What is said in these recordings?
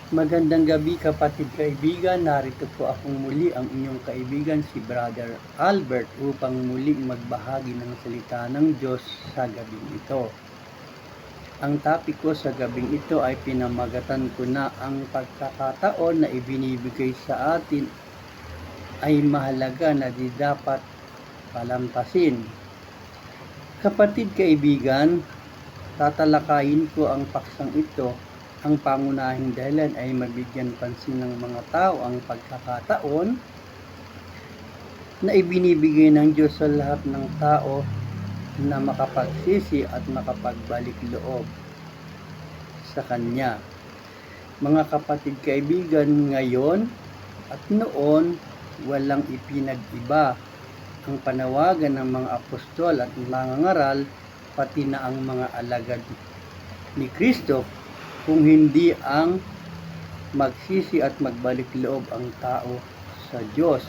Magandang gabi kapatid kaibigan, narito po akong muli ang inyong kaibigan si Brother Albert upang muling magbahagi ng salita ng Diyos sa gabing ito. Ang topic ko sa gabing ito ay pinamagatan ko na ang pagkakataon na ibinibigay sa atin ay mahalaga na di dapat palampasin. Kapatid kaibigan, tatalakayin ko ang paksang ito. Ang pangunahing dahilan ay mabigyan pansin ng mga tao ang pagkakataon na ibinibigay ng Diyos sa lahat ng tao na makapagsisi at makapagbalik loob sa Kanya. Mga kapatid kaibigan, ngayon at noon walang ipinag-iba ang panawagan ng mga apostol at mangangaral pati na ang mga alagad ni Kristo kung hindi ang magsisi at magbalik loob ang tao sa Diyos.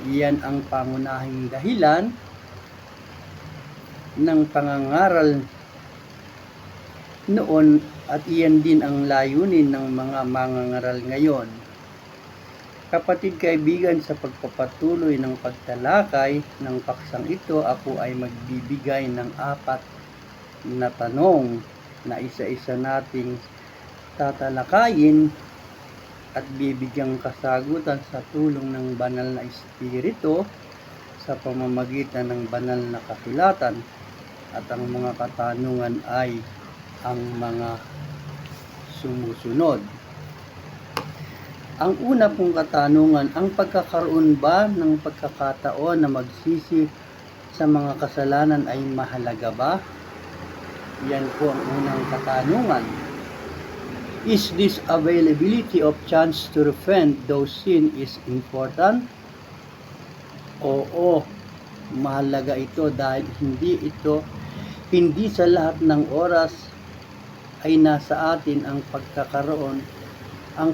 Iyan ang pangunahing dahilan ng pangangaral noon at iyan din ang layunin ng mga mangangaral ngayon. Kapatid kaibigan, sa pagpapatuloy ng pagtalakay ng paksang ito, ako ay magbibigay ng 4 na tanong na isa-isa nating tatalakayin at bibigyang kasagutan sa tulong ng banal na Espiritu sa pamamagitan ng banal na kasulatan, at ang mga katanungan ay ang mga sumusunod. Ang una pong katanungan, ang pagkakaroon ba ng pagkakataon na magsisi sa mga kasalanan ay mahalaga ba? Yan po ang unang katanungan. Is this availability of chance to repent those sin is important? Oo, mahalaga ito dahil hindi sa lahat ng oras ay nasa atin ang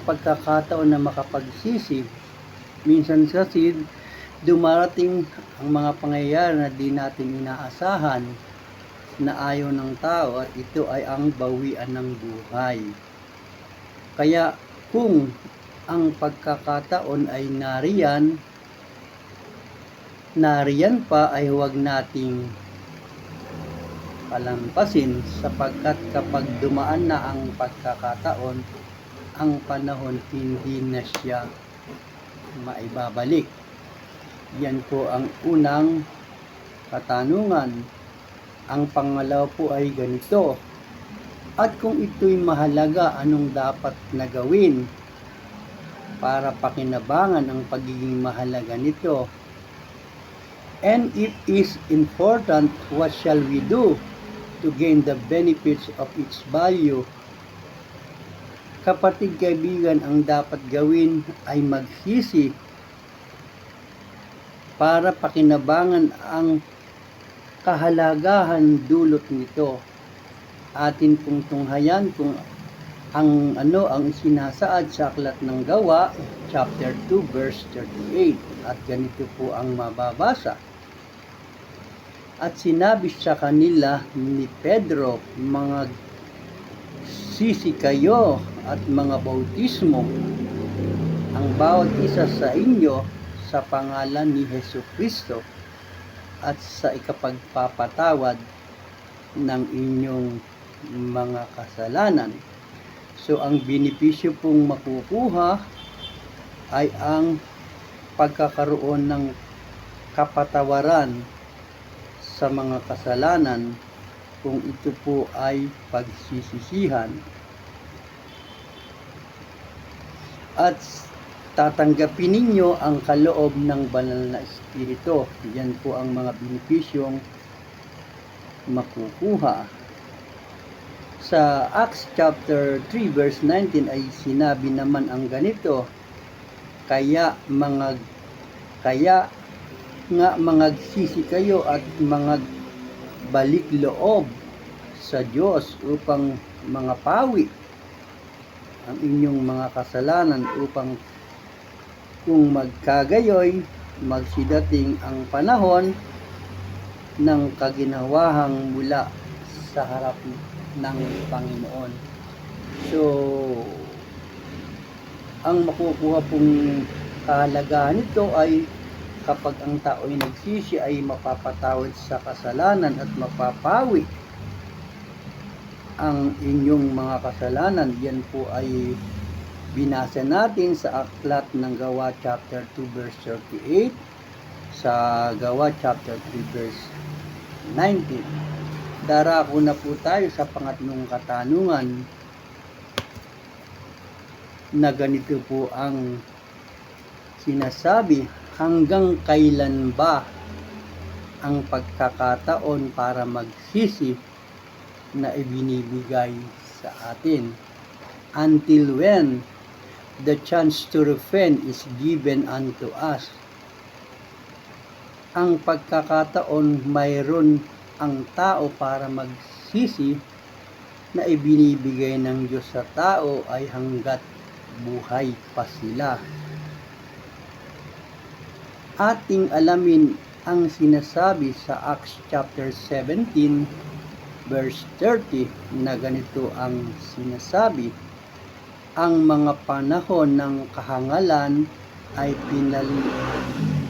pagkakataon na makapagsisi. Minsan kasi dumarating ang mga pangyayari na di natin inaasahan na ayaw ng tao at ito ay ang bawian ng buhay. Kaya kung ang pagkakataon ay nariyan pa ay huwag nating palampasin, sapagkat kapag dumaan na ang pagkakataon, ang panahon hindi na siya maibabalik. Yan po ang unang katanungan. Ang pangalawa po ay ganito: at kung ito'y mahalaga, anong dapat na gawin para pakinabangan ang pagiging mahalaga nito? And if it is important, what shall we do to gain the benefits of its value? Kapatid kaibigan, ang dapat gawin ay magsisi para pakinabangan ang kahalagahan dulot nito. Atin pong tunghayan kung ang sinasaad sa Aklat ng Gawa, chapter 2, verse 38. At ganito po ang mababasa. At sinabi sa kanila ni Pedro, mga sisi kayo at mga bautismo ang bawat isa sa inyo sa pangalan ni Jesucristo at sa ikapagpapatawad ng inyong mga kasalanan. So ang benepisyo pong makukuha ay ang pagkakaroon ng kapatawaran sa mga kasalanan kung ito po ay pagsisisihan. At tatanggapin ninyo ang kaloob ng banal na Espiritu. Yan po ang mga benepisyong makukuha. Sa Acts chapter 3 verse 19 ay sinabi naman ang ganito: kaya nga mangagsisi kayo at balik loob sa Diyos upang mangapawi ang inyong mga kasalanan, upang kung magkagayoy magsidating ang panahon ng kaginhawahang mula sa harap ng Panginoon. So Ang makukuha pong kahalagahan nito ay kapag ang tao ay nagsisi ay mapapatawad sa kasalanan at mapapawi ang inyong mga kasalanan. Yan po ay binasa natin sa aklat ng Gawa chapter 2 verse 38, sa Gawa chapter 3 verse 19. Darako na po tayo sa pangatlong katanungan na ganito po ang sinasabi: hanggang kailan ba ang pagkakataon para magsisi na ibinibigay sa atin? Until when the chance to repent is given unto us. Ang pagkakataon mayroon ang tao para magsisi na ibinibigay ng Diyos sa tao ay hanggat buhay pa sila. Ating alamin ang sinasabi sa Acts chapter 17 verse 30 na ganito ang sinasabi: ang mga panahon ng kahangalan ay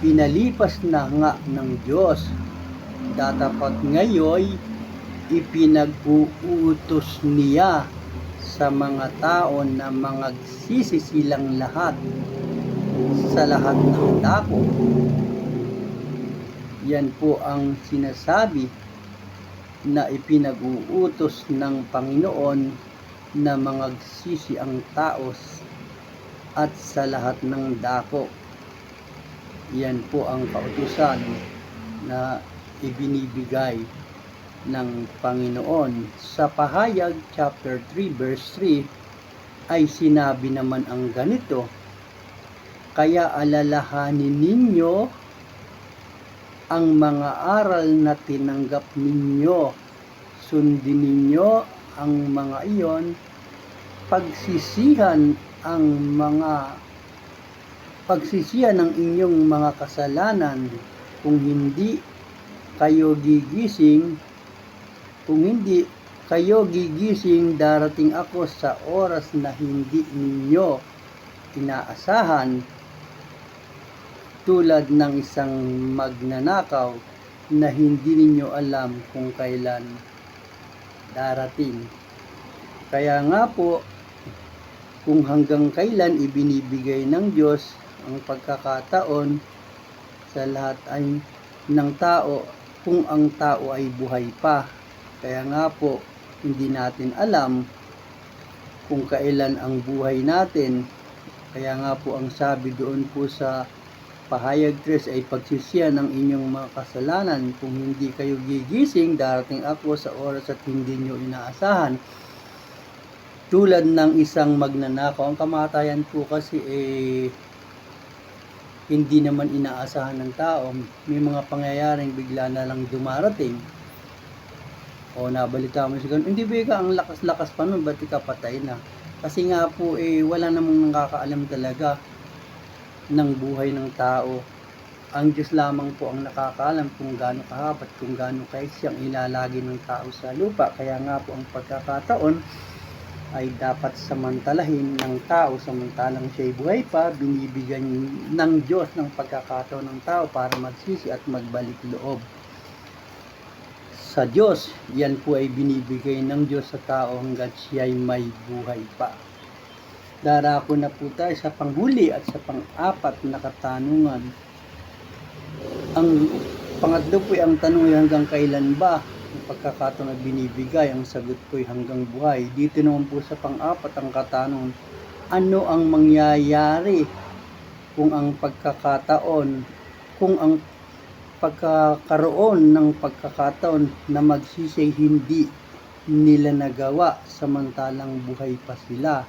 pinalipas na nga ng Diyos. Datapat ngayon ipinag-uutos niya sa mga tao na magsisi silang lahat sa lahat ng dako. Yan po ang sinasabi na ipinag-uutos ng Panginoon na magsisi ang tao at sa lahat ng dako. Yan po ang kautusan na ibinibigay ng Panginoon. Sa Pahayag chapter 3 verse 3 ay sinabi naman ang ganito: kaya alalahanin ninyo ang mga aral na tinanggap ninyo, sundin ninyo ang mga iyon, pagsisihan ng inyong mga kasalanan. Kung hindi kayo gigising, darating ako sa oras na hindi ninyo inaasahan, tulad ng isang magnanakaw na hindi ninyo alam kung kailan darating. Kaya nga po, kung hanggang kailan ibinibigay ng Diyos ang pagkakataon sa lahat ay ng tao, kung ang tao ay buhay pa. Kaya nga po, hindi natin alam kung kailan ang buhay natin. Kaya nga po ang sabi doon po sa Pahayag 3 ay pagsisihan ng inyong mga kasalanan. Kung hindi kayo gigising, darating ako sa oras at hindi nyo inaasahan. Tulad ng isang magnanakaw. Ang kamatayan po kasi hindi naman inaasahan ng tao. May mga pangyayaring bigla na lang dumarating. O nabalita mo siya, hindi ba ang lakas-lakas pa nun, ba't ikapatay na? Kasi nga po wala namang nakakaalam talaga ng buhay ng tao. Ang Diyos lamang po ang nakakaalam kung gaano kahaba at kung gaano kaiksi ang ilalagay ng tao sa lupa. Kaya nga po ang pagkakataon ay dapat samantalahin ng tao samantalang siya'y buhay pa. Binibigyan ng Diyos ng pagkakataon ng tao para magsisi at magbalik loob sa Diyos. Yan po ay binibigay ng Diyos sa tao hanggat siya'y may buhay pa. Darako na po tayo sa panghuli at sa pang-apat na katanungan. Ang pangatlo po ay ang tanong ay hanggang kailan ba ang pagkakataon na binibigay? Ang sagot po ay hanggang buhay. Dito naman po sa pang-apat ang katanungan, ano ang mangyayari kung ang pagkakaroon ng pagkakataon na magsisi hindi nila nagawa samantalang buhay pa sila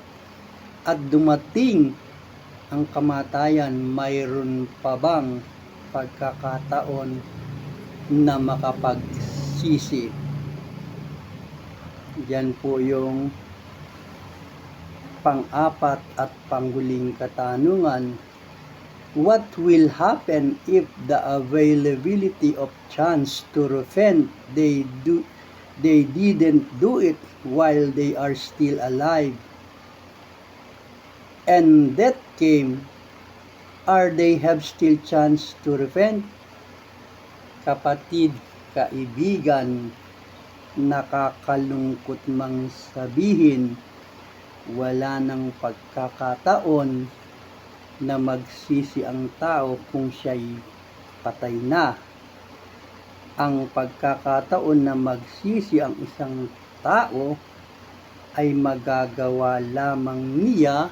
at dumating ang kamatayan? Mayroon pa bang pagkakataon na makapagsisi? Yan po yung pang-apat at panghuling katanungan. What will happen if the availability of chance to repent they didn't do it while they are still alive? and death came, are they have still chance to repent? Kapatid, kaibigan, nakakalungkot mang sabihin, wala nang pagkakataon na magsisi ang tao kung siya'y patay na. Ang pagkakataon na magsisi ang isang tao ay magagawa lamang niya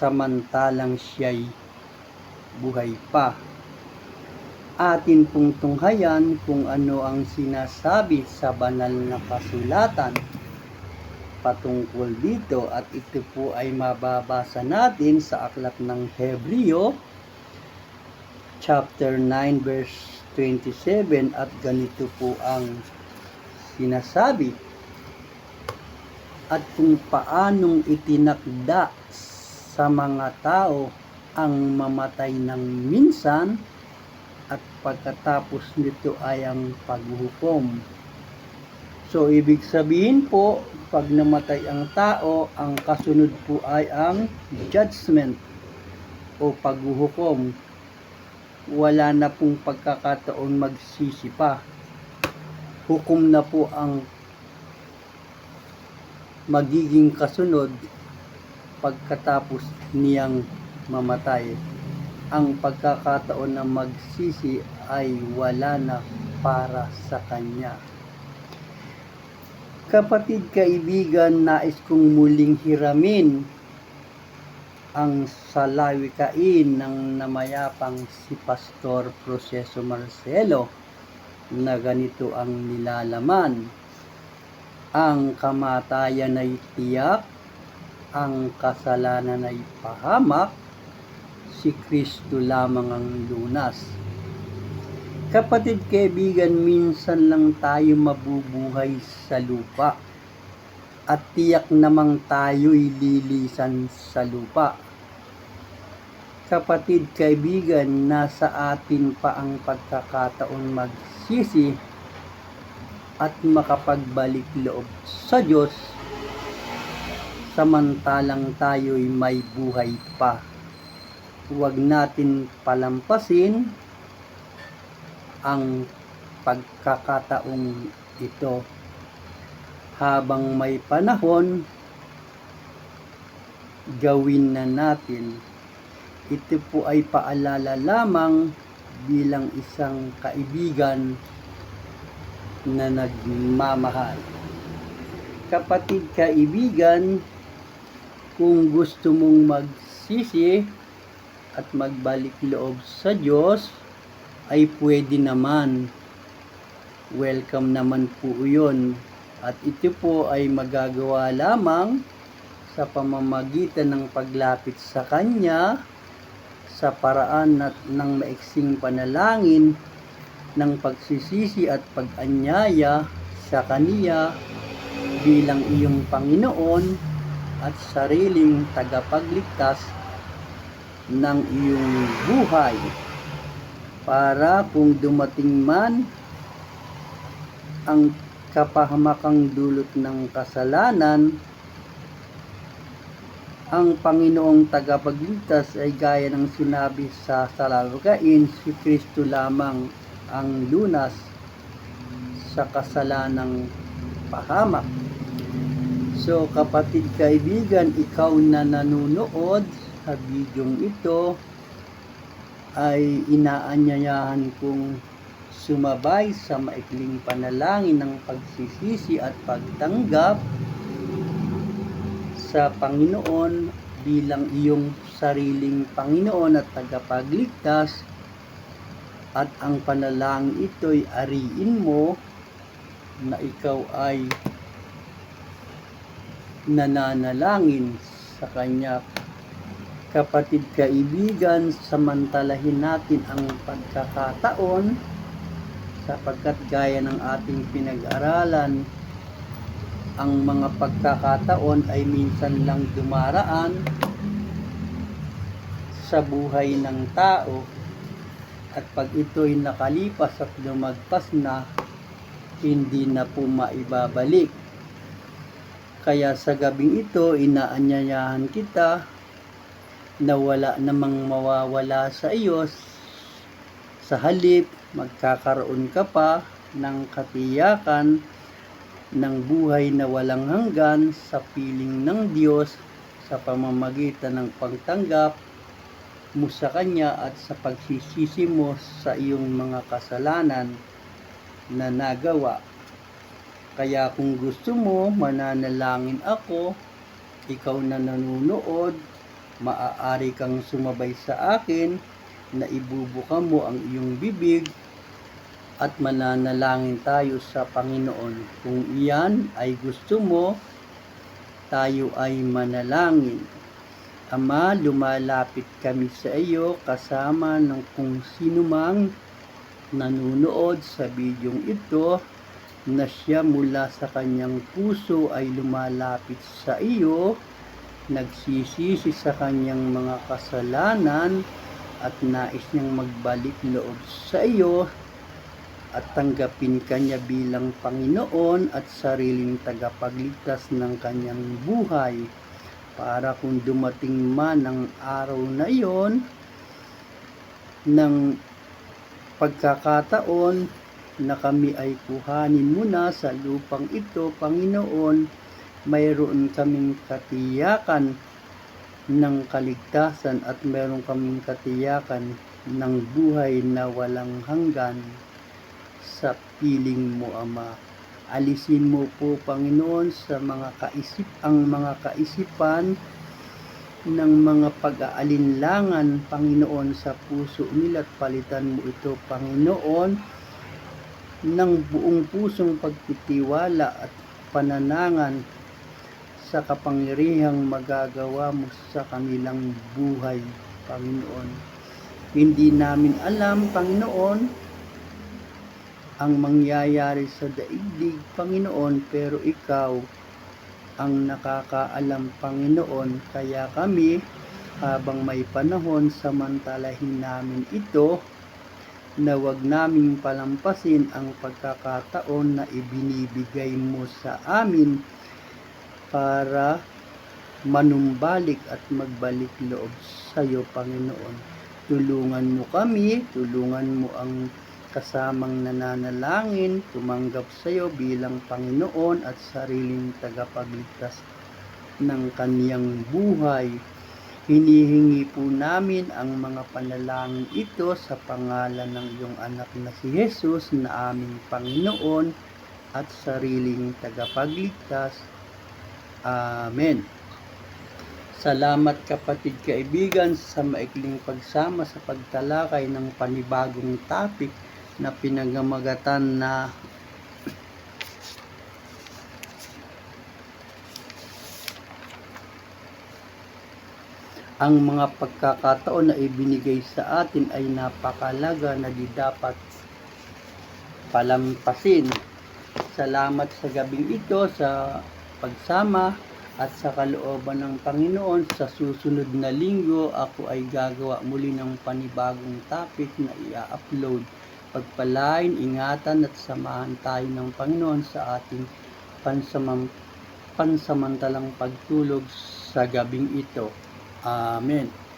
samantalang siya'y buhay pa. Atin pong tunghayan kung ano ang sinasabi sa banal na kasulatan patungkol dito, at ito po ay mababasa natin sa aklat ng Hebreo chapter 9 verse 27, at ganito po ang sinasabi: at kung paanong itinakda sa mga tao ang mamatay ng minsan, at pagkatapos nito ay ang paghuhukom. So, ibig sabihin po, pag namatay ang tao, ang kasunod po ay ang judgment o paghuhukom. Wala na pong pagkakataon magsisi pa. Hukom na po ang magiging kasunod pagkatapos niyang mamatay. Ang pagkakataon na magsisi ay wala na para sa kanya. Kapatid, kaibigan, nais kong muling hiramin ang salawikain ng namayapang si Pastor Proceso Marcelo na ganito ang nilalaman: ang kamatayan ay tiyak, ang kasalanan ay pahamak, si Kristo lamang ang lunas. Kapatid, kaibigan, minsan lang tayo mabubuhay sa lupa at tiyak namang tayo'y lilisan sa lupa. Kapatid, kaibigan, nasa atin pa ang pagkakataon magsisi at makapagbalik loob sa Diyos samantalang tayo'y may buhay pa. Huwag natin palampasin ang pagkakataong ito. Habang may panahon, gawin na natin. Ito po ay paalala lamang bilang isang kaibigan na nagmamahal. Kapatid, kaibigan, kung gusto mong magsisi at magbalik loob sa Diyos, ay pwede naman. Welcome naman po yun. At ito po ay magagawa lamang sa pamamagitan ng paglapit sa Kanya sa paraan ng maiksing panalangin ng pagsisisi at pag-anyaya sa Kaniya bilang iyong Panginoon at sariling tagapagligtas ng iyong buhay, para kung dumating man ang kapahamakang dulot ng kasalanan, ang Panginoong tagapagligtas ay gaya ng sinabi sa salawikain, si Kristo lamang ang lunas sa kasalanang pahamak. So, kapatid, kaibigan, ikaw na nanonood sa bidyong ito, ay inaanyayahan kong sumabay sa maikling panalangin ng pagsisisi at pagtanggap sa Panginoon bilang iyong sariling Panginoon at tagapagligtas, at ang panalangin ito'y ariin mo na ikaw ay nananalangin sa Kanya. Kapatid, kaibigan, samantalahin natin ang pagkakataon, sapagkat gaya ng ating pinag-aralan, ang mga pagkakataon ay minsan lang dumaraan sa buhay ng tao, at pag ito'y nakalipas at lumagpas na, hindi na po maibabalik. Kaya sa gabing ito, inaanyayahan kita na wala namang mawawala sa iyo. Sa halip, magkakaroon ka pa ng katiyakan ng buhay na walang hanggan sa piling ng Diyos sa pamamagitan ng pagtanggap mo sa Kanya at sa pagsisisi mo sa iyong mga kasalanan na nagawa. Kaya kung gusto mo, mananalangin ako, ikaw na nanonood, maaari kang sumabay sa akin na ibubuka mo ang iyong bibig at mananalangin tayo sa Panginoon. Kung iyan ay gusto mo, tayo ay manalangin. Ama, lumalapit kami sa iyo kasama ng kung sino mang nanonood sa bidyong ito na siya mula sa kanyang puso ay lumalapit sa iyo, nagsisisi sa kanyang mga kasalanan at nais niyang magbalik loob sa iyo at tanggapin kanya bilang Panginoon at sariling tagapagligtas ng kanyang buhay, para kung dumating man ang araw na iyon ng pagkakataon na kami ay kuhanin mo na sa lupang ito, Panginoon, mayroon kaming katiyakan ng kaligtasan at mayroon kaming katiyakan ng buhay na walang hanggan sa piling mo, Ama. Alisin mo po, Panginoon, sa mga kaisipan ng mga pag-aalinlangan, Panginoon, sa puso nila at palitan mo ito, Panginoon, ng buong pusong pagtitiwala at pananangan sa kapangyarihang magagawa mo sa kanilang buhay, Panginoon. Hindi namin alam, Panginoon, ang mangyayari sa daigdig, Panginoon, pero ikaw ang nakakaalam, Panginoon. Kaya kami, habang may panahon, samantalahin namin ito na wag naming palampasin ang pagkakataon na ibinibigay mo sa amin para manumbalik at magbalik loob sa iyo, Panginoon. Tulungan mo kami, tulungan mo ang kasamang nananalangin, tumanggap sa iyo bilang Panginoon at sariling tagapagligtas ng kaniyang buhay. Hinihingi po namin ang mga panalangin ito sa pangalan ng iyong anak na si Jesus na aming Panginoon at sariling tagapagligtas. Amen. Salamat kapatid kaibigan sa maikling pagsama sa pagtalakay ng panibagong topic na pinagamagatan na ang mga pagkakataon na ibinigay sa atin ay napakalaga na di dapat palampasin. Salamat sa gabing ito sa pagsama at sa kalooban ng Panginoon. Sa susunod na linggo, ako ay gagawa muli ng panibagong topic na i-upload. Pagpalain, ingatan at samahan tayo ng Panginoon sa ating pansamantalang pagtulog sa gabing ito. Amen.